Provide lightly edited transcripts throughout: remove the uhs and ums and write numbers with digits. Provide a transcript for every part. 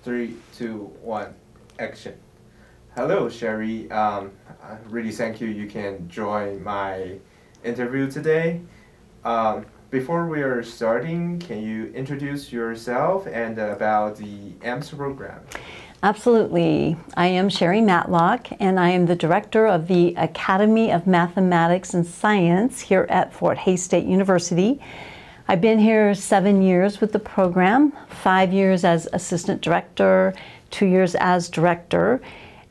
Three, two, one, action. Hello, Sherry. I really thank you. You can join my interview today. Before we are starting, can you introduce yourself and about the AMS program? Absolutely. I am Sherry Matlock, and I am the director of the Academy of Mathematics and Science here at Fort Hays State University. I've been here 7 years with the program, 5 years as assistant director, 2 years as director.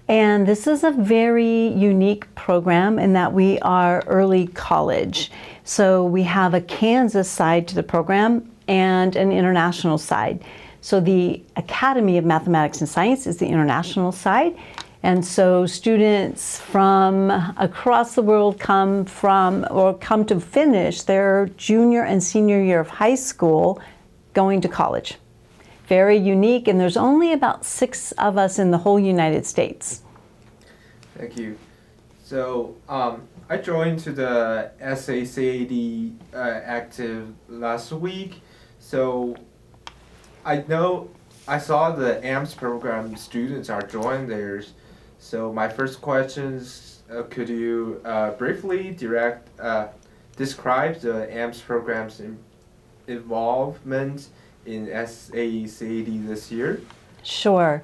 And this is a very unique program in that we are early college. So we have a Kansas side to the program and an international side. So the Academy of Mathematics and Science is the international side. And so students from across the world come to finish their junior and senior year of high school going to college. Very unique, and there's only about 6 of us in the whole United States. Thank you. So I joined to the SACAD active last week. So I saw the AMS program students are joining theirs. So my first question is, could you briefly describe the AMS program's involvement in SACAD this year? Sure.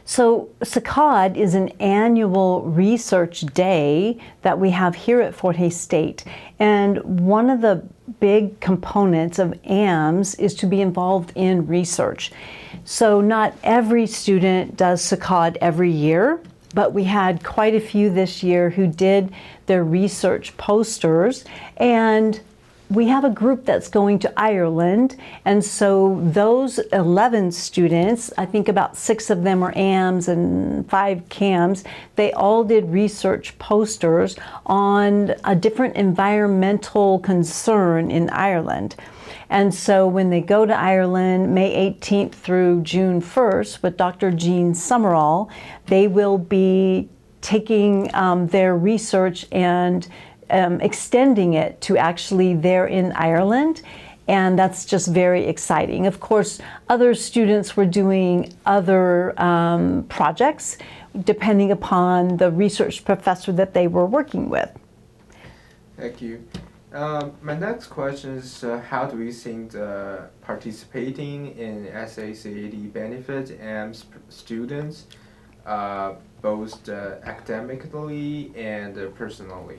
So SACAD is an annual research day that we have here at Fort Hays State. And one of the big components of AMS is to be involved in research. So not every student does SACAD every year, but we had quite a few this year who did their research posters, and we have a group that's going to Ireland, and so those 11 students, I think about 6 of them are AMs and 5 CAMs, they all did research posters on a different environmental concern in Ireland. And so when they go to Ireland, May 18th through June 1st with Dr. Jean Summerall, they will be taking their research and extending it to actually there in Ireland. And that's just very exciting. Of course, other students were doing other projects depending upon the research professor that they were working with. Thank you. My next question is, how do you think participating in SACAD benefits AMS students, both academically and personally?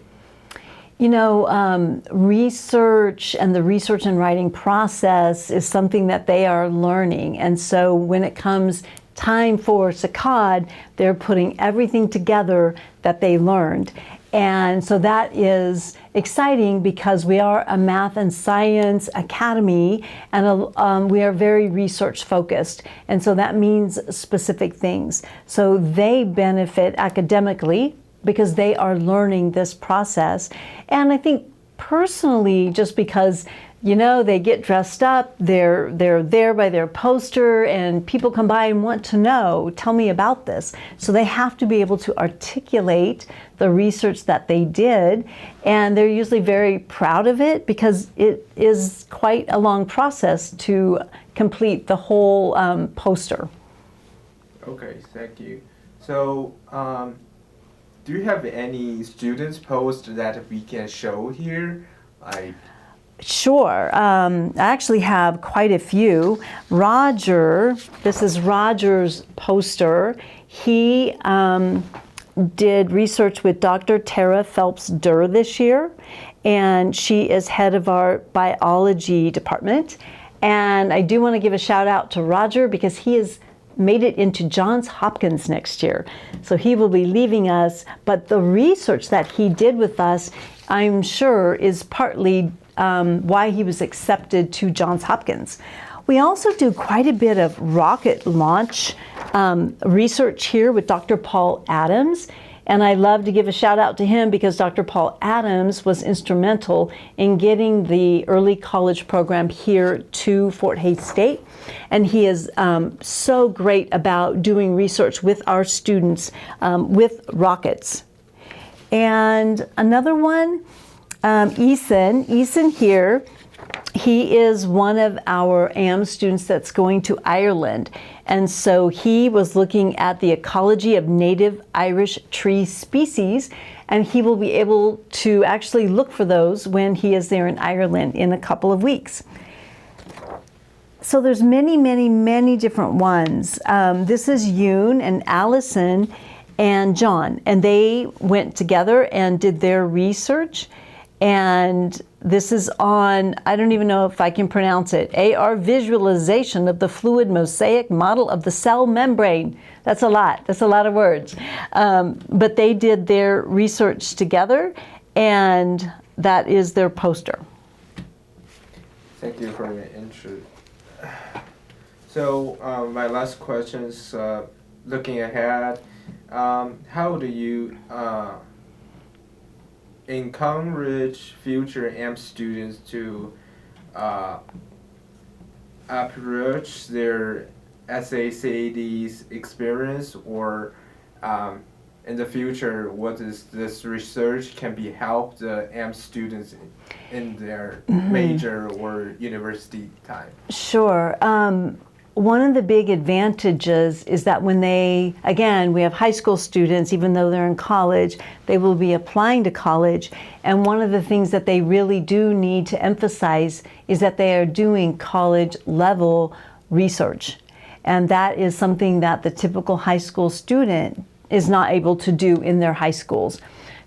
You know, research and the research and writing process is something that they are learning. And so when it comes time for SACAD, they're putting everything together that they learned. And so that is exciting because we are a math and science academy, and we are very research focused. And so that means specific things. So they benefit academically because they are learning this process. And I think personally, just because, you know, they get dressed up, they're there by their poster, and people come by and want to know, tell me about this. So they have to be able to articulate the research that they did, and they're usually very proud of it because it is quite a long process to complete the whole poster. Okay, thank you. So, do you have any students post that we can show here? Sure. I actually have quite a few. Roger, this is Roger's poster. He did research with Dr. Tara Phelps-Durr this year, and she is head of our biology department. And I do want to give a shout out to Roger because he has made it into Johns Hopkins next year. So he will be leaving us, but the research that he did with us, I'm sure, is partly why he was accepted to Johns Hopkins. We also do quite a bit of rocket launch research here with Dr. Paul Adams. And I love to give a shout out to him because Dr. Paul Adams was instrumental in getting the early college program here to Fort Hays State. And he is so great about doing research with our students with rockets. And another one, Eason here he is one of our AM students that's going to Ireland. And so he was looking at the ecology of native Irish tree species, and he will be able to actually look for those when he is there in Ireland in a couple of weeks. So there's many different ones. This is Yoon and Allison and John, and they went together and did their research. And this is on, I don't even know if I can pronounce it, AR visualization of the fluid mosaic model of the cell membrane. That's a lot of words. But they did their research together, and that is their poster. Thank you for your intro. So my last question is, looking ahead, how do you encourage future AM students to approach their SACAD's experience, or in the future, what is this research can be help the AM students in their major or university time? Sure. One of the big advantages is that when they, again, we have high school students, even though they're in college, they will be applying to college. And one of the things that they really do need to emphasize is that they are doing college level research. And that is something that the typical high school student is not able to do in their high schools.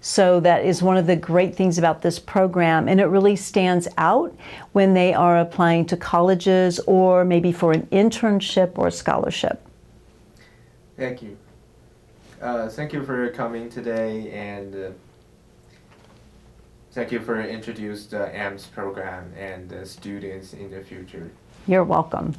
So that is one of the great things about this program, and it really stands out when they are applying to colleges or maybe for an internship or a scholarship. Thank you. Thank you for coming today, and thank you for introducing the AMS program and the students in the future. You're welcome.